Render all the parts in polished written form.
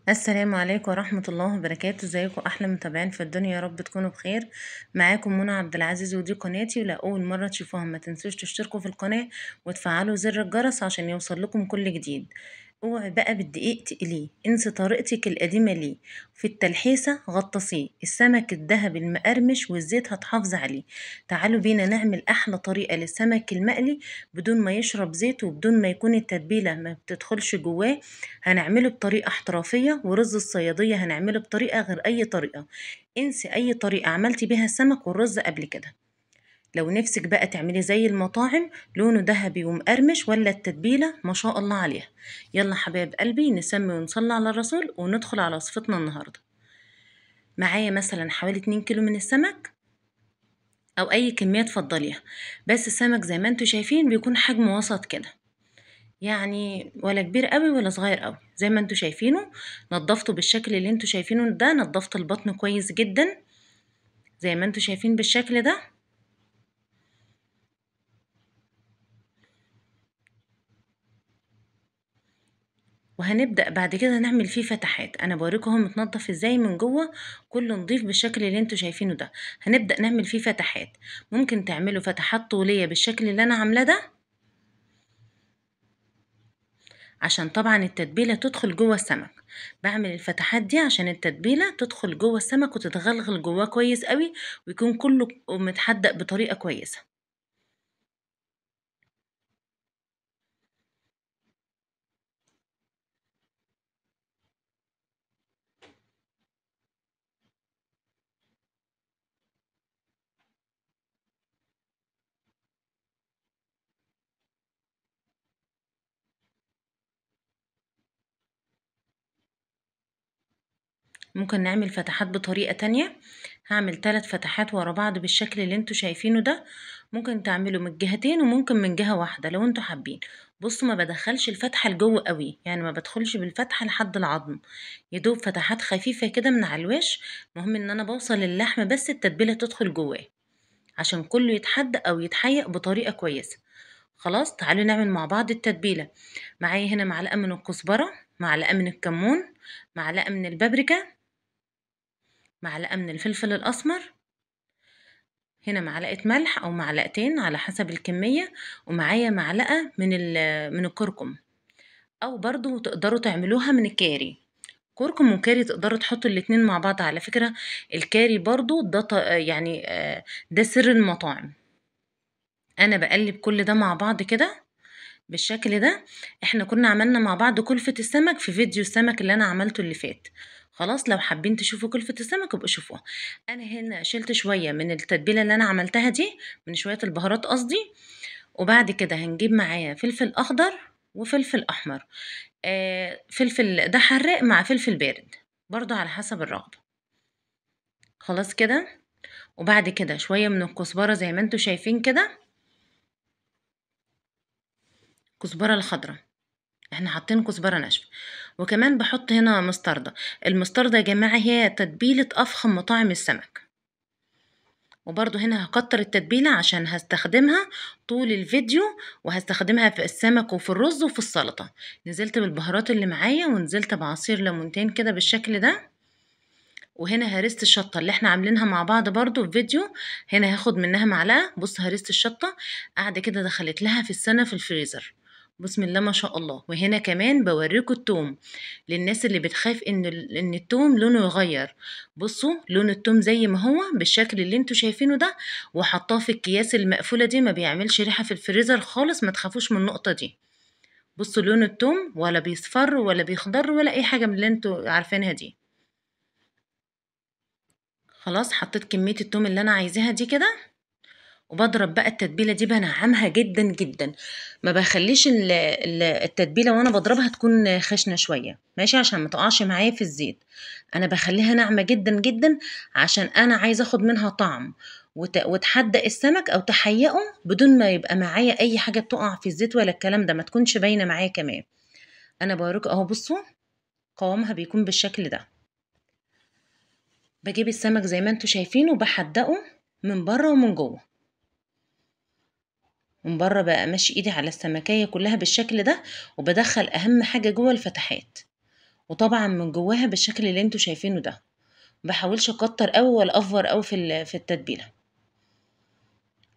السلام عليكم ورحمة الله وبركاته. ازيكم احلى متابعين في الدنيا، يا رب تكونوا بخير. معاكم منى عبد العزيز، ودي قناتي، ولو اول مرة تشوفوها ما تنسوش تشتركوا في القناة وتفعلوا زر الجرس عشان يوصل لكم كل جديد. اوعي بقى بالدقيق تقليه، انسي طريقتك القديمة ليه. في التلحيسة غطسيه السمك الذهبي المقرمش والزيت هتحافظ عليه. تعالوا بينا نعمل احلى طريقة للسمك المقلي بدون ما يشرب زيت وبدون ما يكون التتبيلة ما بتدخلش جواه. هنعمله بطريقة احترافية، ورز الصيادية هنعمله بطريقة غير أي طريقة. انسي أي طريقة عملتي بيها السمك والرز قبل كده. لو نفسك بقى تعملي زي المطاعم لونه ذهبي ومقرمش، ولا التتبيلة ما شاء الله عليها. يلا حبايب قلبي، نسمي ونصلي على الرسول وندخل على وصفتنا النهاردة. معايا مثلا حوالي 2 كيلو من السمك، أو أي كمية تفضليها. بس السمك زي ما انتوا شايفين بيكون حجم وسط كده، يعني ولا كبير قوي ولا صغير قوي، زي ما انتوا شايفينه. نضفته بالشكل اللي انتوا شايفينه ده، نضفت البطن كويس جدا زي ما انتوا شايفين بالشكل ده. وهنبدأ بعد كده نعمل فيه فتحات، انا بوريكم هو متنضف ازاي من جوه، كله نضيف بالشكل اللي انتوا شايفينه ده. هنبدأ نعمل فيه فتحات، ممكن تعملوا فتحات طولية بالشكل اللي انا عاملاه ده، عشان طبعا التتبيلة تدخل جوه السمك. بعمل الفتحات دي عشان التتبيلة تدخل جوه السمك وتتغلغل جواه كويس قوي، ويكون كله متحدق بطريقة كويسة. ممكن نعمل فتحات بطريقة تانية. هعمل 3 فتحات ورا بعض بالشكل اللي انتوا شايفينه ده. ممكن تعملوا من الجهتين وممكن من جهة واحدة لو انتوا حابين. بصوا، ما بدخلش الفتحة لجوه قوي، يعني ما بدخلش بالفتحة لحد العظم. يدوب فتحات خفيفة كده من على الوش. مهم ان انا بوصل اللحم بس التتبيلة تدخل جواه، عشان كله يتحدق او يتحيق بطريقة كويسة. خلاص، تعالوا نعمل مع بعض التتبيلة. معايا هنا معلقة من الكزبرة، معلقة من الكمون، معلقة من البابريكا، معلقة من الفلفل الأسمر، هنا معلقة ملح أو معلقتين على حسب الكمية، ومعايا معلقة من الكركم، أو برضو تقدروا تعملوها من الكاري. كركم وكاري تقدروا تحطوا الاتنين مع بعض على فكرة. الكاري برضو ده يعني ده سر المطاعم. أنا بقلب كل ده مع بعض كده بالشكل ده. احنا كنا عملنا مع بعض كلفة السمك في فيديو السمك اللي انا عملته اللي فات. خلاص، لو حابين تشوفوا كلفة السمك ابقوا شوفوها. انا هنا شلت شوية من التتبيلة اللي انا عملتها دي، من شوية البهارات قصدي. وبعد كده هنجيب معايا فلفل اخضر وفلفل احمر. فلفل ده حراق مع فلفل بارد، برضو على حسب الرغبة. خلاص كده. وبعد كده شوية من الكزبرة زي ما انتوا شايفين كده، الكزبرة الخضراء، احنا حاطين كزبرة ناشفة. وكمان بحط هنا مستردة. المستردة يا جماعة هي تتبيلة أفخم مطاعم السمك. وبرضو هنا هكتر التتبيلة عشان هستخدمها طول الفيديو، وهستخدمها في السمك وفي الرز وفي السلطة. نزلت بالبهارات اللي معايا، ونزلت بعصير ليمونتين كده بالشكل ده. وهنا هرست الشطة اللي احنا عاملينها مع بعض برضو في فيديو، هنا هاخد منها معلقة. بص، هرست الشطة قاعدة كده دخلت لها في السنة في الفريزر. بسم الله ما شاء الله. وهنا كمان بوريكم التوم، للناس اللي بتخاف ان التوم لونه يغير. بصوا لون التوم زي ما هو بالشكل اللي انتوا شايفينه ده، وحطاه في الكياس المقفولة دي، ما بيعملش ريحة في الفريزر خالص، ما تخافوش من النقطة دي. بصوا لون التوم ولا بيصفر ولا بيخضر ولا اي حاجة من اللي انتوا عارفينها دي. خلاص، حطيت كمية التوم اللي انا عايزاها دي كده. وبضرب بقى التتبيلة دي، بنعمها جدا جدا. ما بخليش التتبيلة وانا بضربها تكون خشنة شوية، ماشي، عشان ما تقعش معايا في الزيت. انا بخليها ناعمة جدا جدا، عشان انا عايزة اخد منها طعم وتحدق السمك او تحيقه بدون ما يبقى معايا اي حاجة تقع في الزيت ولا الكلام ده، ما تكونش باينة معايا كمان. انا بوريكم اهو، بصوا قوامها بيكون بالشكل ده. بجيب السمك زي ما انتوا شايفين وبحدقه من بره ومن جوه. من بره بقى ماشي ايدي على السمكية كلها بالشكل ده، وبدخل اهم حاجة جوه الفتحات. وطبعا من جواها بالشكل اللي انتوا شايفينه ده. مبحاولش اكتر قوي ولا افور قوي في التتبيله.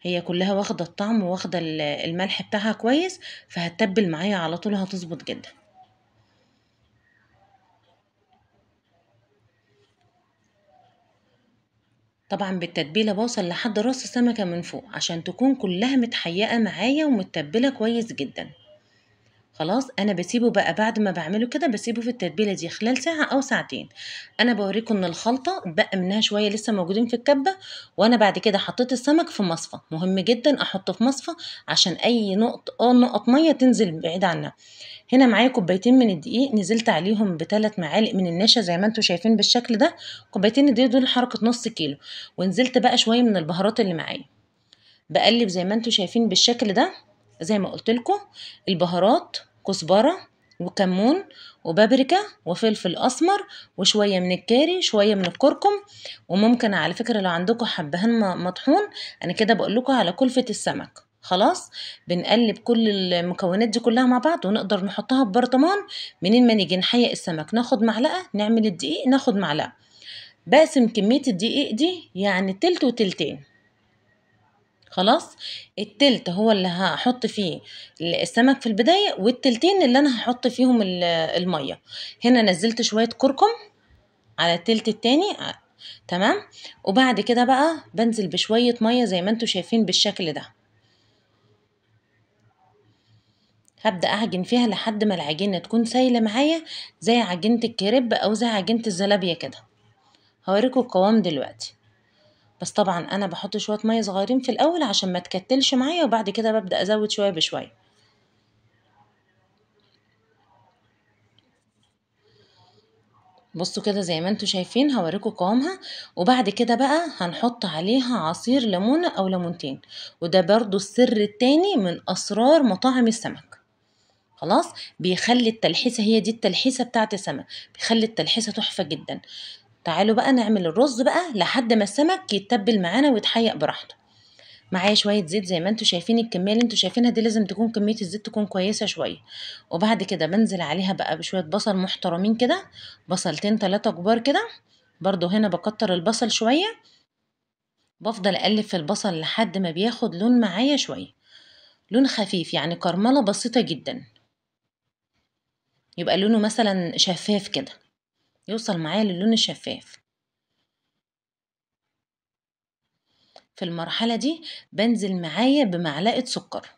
هي كلها واخده الطعم واخده الملح بتاعها كويس، فهتتبل معايا على طول، هتظبط جدا. طبعا بالتتبيله بوصل لحد راس السمكه من فوق عشان تكون كلها متحيقه معايا ومتبله كويس جدا. خلاص انا بسيبه بقى بعد ما بعمله كده، بسيبه في التتبيله دي خلال ساعه او ساعتين. انا بوريكم ان الخلطه اتبقى منها شويه لسه موجودين في الكبه، وانا بعد كده حطيت السمك في مصفى. مهم جدا احطه في مصفى عشان اي نقط ميه تنزل بعيد عنها. هنا معايا كوبايتين من الدقيق، نزلت عليهم ب3 معالق من النشا زي ما انتم شايفين بالشكل ده. كوبايتين الدقيق دول حركه نص كيلو. ونزلت بقى شويه من البهارات اللي معايا، بقلب زي ما انتم شايفين بالشكل ده. زي ما قلت لكم، البهارات كزبره وكمون وبابريكا وفلفل اسمر وشويه من الكاري، شويه من الكركم. وممكن على فكره لو عندكم حبهان مطحون. انا كده بقول لكم على كلفه السمك. خلاص بنقلب كل المكونات دي كلها مع بعض ونقدر نحطها في برطمان. منين ما نيجي نحيق السمك ناخد معلقه، نعمل الدقيق ناخد معلقه. بقسم كميه الدقيق دي يعني تلت وتلتين. خلاص التلت هو اللي هحط فيه السمك في البداية، والتلتين اللي انا هحط فيهم المية. هنا نزلت شوية كركم على التلت التاني. تمام. وبعد كده بقى بنزل بشوية مية زي ما انتوا شايفين بالشكل ده. هبدأ أعجن فيها لحد ما العجينة تكون سايلة معايا زي عجينة الكريب أو زي عجينة الزلابية كده. هوريكم القوام دلوقتي. بس طبعا أنا بحط شوية مية صغيرين في الأول عشان ما تكتلش معايا، وبعد كده ببدأ أزود شوية بشوية. بصوا كده زي ما انتوا شايفين، هوريكم قوامها. وبعد كده بقى هنحط عليها عصير ليمونة او ليمونتين، وده برضو السر التاني من اسرار مطاعم السمك. خلاص بيخلي التلحيسة، هي دي التلحيسة بتاعت السمك، بيخلي التلحيسة تحفة جدا. تعالوا بقى نعمل الرز بقى لحد ما السمك يتبل معانا ويتحيق براحته. معايا شويه زيت زي ما انتوا شايفين، الكميه اللي انتوا شايفينها دي لازم تكون كميه الزيت تكون كويسه شويه. وبعد كده بنزل عليها بقى بشويه بصل محترمين كده، بصلتين 3 كبار كده. برضو هنا بكتر البصل شويه. بفضل اقلب في البصل لحد ما بياخد لون معايا شويه، لون خفيف يعني كرمله بسيطه جدا. يبقى لونه مثلا شفاف كده، يوصل معايا للون الشفاف. في المرحله دي بنزل معايا بمعلقه سكر.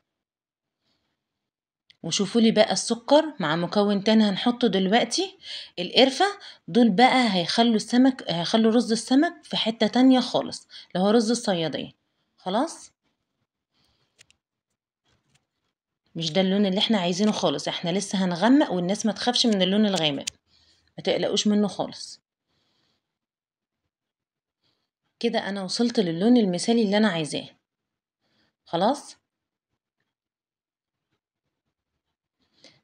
وشوفوا لي بقى السكر مع مكون تاني هنحطه دلوقتي، القرفة. دول بقى هيخلوا رز السمك في حتة تانية خالص، اللي هو رز الصيادية. خلاص مش ده اللون اللي احنا عايزينه خالص، احنا لسه هنغمق، والناس ما تخافش من اللون الغامق، ما تقلقوش منه خالص. كده انا وصلت للون المثالي اللي انا عايزاه. خلاص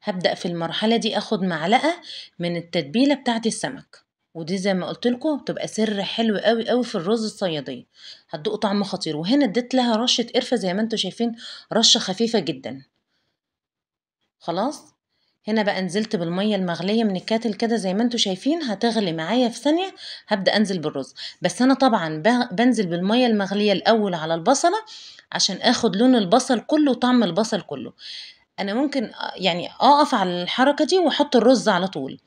هبدأ في المرحلة دي اخد معلقة من التتبيلة بتاعة السمك، ودي زي ما قلت لكم بتبقى سر حلو قوي قوي في الرز الصيادية، هتدوقوا طعم خطير. وهنا اديت لها رشة قرفة زي ما انتم شايفين، رشة خفيفة جدا. خلاص هنا بقى نزلت بالمية المغلية من الكاتل كده زي ما انتم شايفين، هتغلي معايا في ثانية. هبدأ انزل بالرز، بس انا طبعا بنزل بالمية المغلية الاول على البصلة عشان اخد لون البصل كله وطعم البصل كله. انا ممكن يعني اقف على الحركة دي واحط الرز على طول.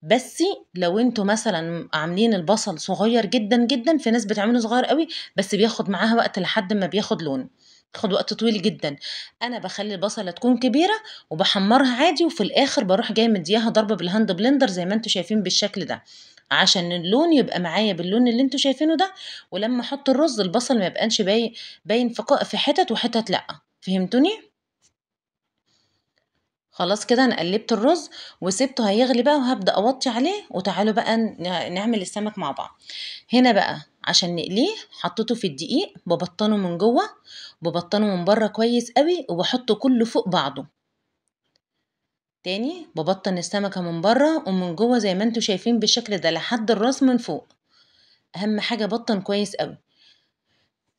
بس لو انتوا مثلا عاملين البصل صغير جدا جدا، في ناس بتعمله صغير قوي بس بياخد معاها وقت لحد ما بياخد لون، بياخد وقت طويل جدا. انا بخلي البصله تكون كبيره وبحمرها عادي، وفي الاخر بروح جايه مدياها ضربه بالهاند بلندر زي ما انتوا شايفين بالشكل ده، عشان اللون يبقى معايا باللون اللي انتوا شايفينه ده. ولما احط الرز البصل ما يبقاش باين في حتت وحتت، لا. فهمتوني؟ خلاص كده انا قلبت الرز وسبته هيغلي بقى، وهبدأ اوطي عليه. وتعالوا بقى نعمل السمك مع بعض. هنا بقى عشان نقليه حطيته في الدقيق، ببطنه من جوه ببطنه من بره كويس قوي، وبحطه كله فوق بعضه. تاني ببطن السمكة من بره ومن جوه زي ما انتوا شايفين بالشكل ده لحد الراس من فوق. اهم حاجة بطن كويس قوي.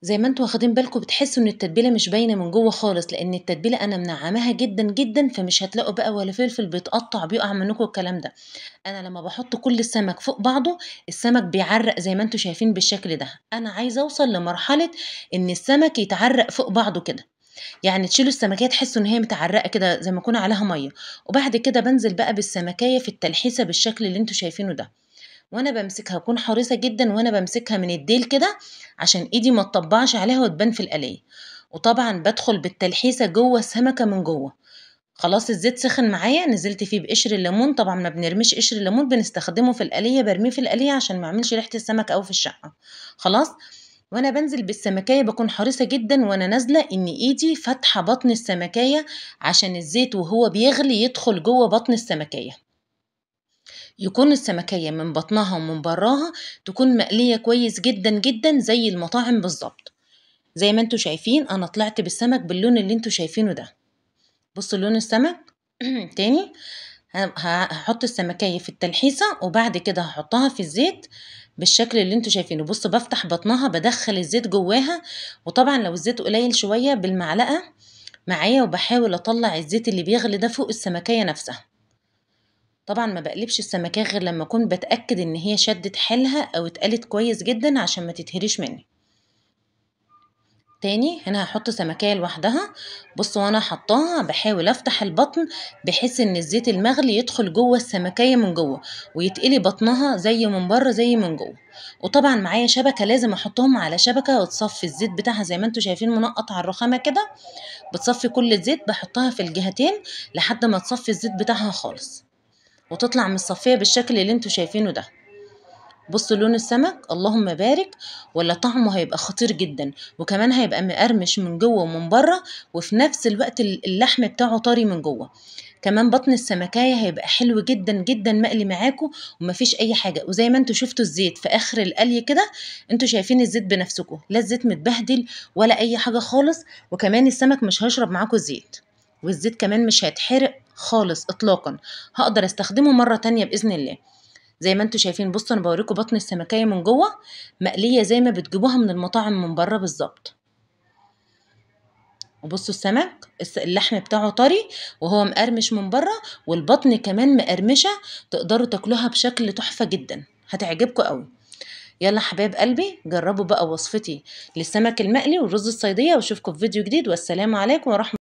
زي ما انتوا واخدين بالكم بتحسوا ان التتبيله مش باينه من جوه خالص، لان التتبيله انا منعماها جدا جدا، فمش هتلاقوا بقى ولا فلفل بيتقطع بيقع منكم الكلام ده. انا لما بحط كل السمك فوق بعضه السمك بيعرق زي ما انتوا شايفين بالشكل ده. انا عايزه اوصل لمرحله ان السمك يتعرق فوق بعضه كده، يعني تشيلوا السمكيه تحسوا ان هي متعرقه كده زي ما يكون عليها ميه. وبعد كده بنزل بقى بالسمكيه في التلحيسه بالشكل اللي انتوا شايفينه ده. وانا بمسكها اكون حريصه جدا وانا بمسكها من الديل كده عشان ايدي ما تطبعش عليها وتبان في القليه. وطبعا بدخل بالتلحيسه جوه السمكه من جوه. خلاص الزيت سخن معايا، نزلت فيه بقشر الليمون. طبعا ما بنرميش قشر الليمون، بنستخدمه في القليه، برميه في القليه عشان ما يعملش ريحه السمك او في الشقه. خلاص. وانا بنزل بالسمكيه بكون حريصه جدا وانا نازله ان ايدي فاتحه بطن السمكيه عشان الزيت وهو بيغلي يدخل جوه بطن السمكيه، يكون السمكيه من بطنها ومن براها تكون مقليه كويس جدا جدا زي المطاعم بالظبط. زي ما انتوا شايفين انا طلعت بالسمك باللون اللي انتوا شايفينه ده. بصوا لون السمك. تاني هحط السمكية في التلحيسة وبعد كده هحطها في الزيت بالشكل اللي انتوا شايفينه. بصوا بفتح بطنها بدخل الزيت جواها، وطبعا لو الزيت قليل شوية بالمعلقة معايا وبحاول اطلع الزيت اللي بيغلي ده فوق السمكية نفسها. طبعا ما بقلبش السمكية غير لما اكون بتأكد ان هي شدت حيلها او اتقلت كويس جدا عشان ما تتهريش مني. تاني هنا هحط سمكية لوحدها. بصوا وانا حطاها بحاول افتح البطن بحيث ان الزيت المغلي يدخل جوه السمكية من جوه ويتقلي بطنها زي من بره زي من جوه. وطبعا معايا شبكة لازم احطهم على شبكة وتصفي الزيت بتاعها زي ما انتوا شايفين منقط على الرخامة كده. بتصفي كل الزيت، بحطها في الجهتين لحد ما تصفي الزيت بتاعها خالص وتطلع مصفية بالشكل اللي انتوا شايفينه ده. بصوا لون السمك اللهم بارك، ولا طعمه هيبقى خطير جدا، وكمان هيبقى مقرمش من جوه ومن بره، وفي نفس الوقت اللحم بتاعه طري من جوه. كمان بطن السمكية هيبقى حلو جدا جدا مقلي معاكم ومفيش اي حاجة. وزي ما انتوا شفتوا الزيت في اخر القلي كده، انتوا شايفين الزيت بنفسكم، لا الزيت متبهدل ولا اي حاجة خالص. وكمان السمك مش هيشرب معاكم الزيت، والزيت كمان مش هيتحرق خالص اطلاقا. هقدر استخدمه مرة تانية بإذن الله. زي ما انتوا شايفين بصوا انا بوريكم بطن السمكية من جوه مقلية زي ما بتجيبوها من المطاعم من بره بالظبط. وبصوا السمك اللحم بتاعه طري وهو مقرمش من بره، والبطن كمان مقرمشة. تقدروا تاكلوها بشكل تحفة جدا، هتعجبكم قوي. يلا حبايب قلبي جربوا بقى وصفتي للسمك المقلي والرز الصيدية، واشوفكم في فيديو جديد، والسلام عليكم ورحمة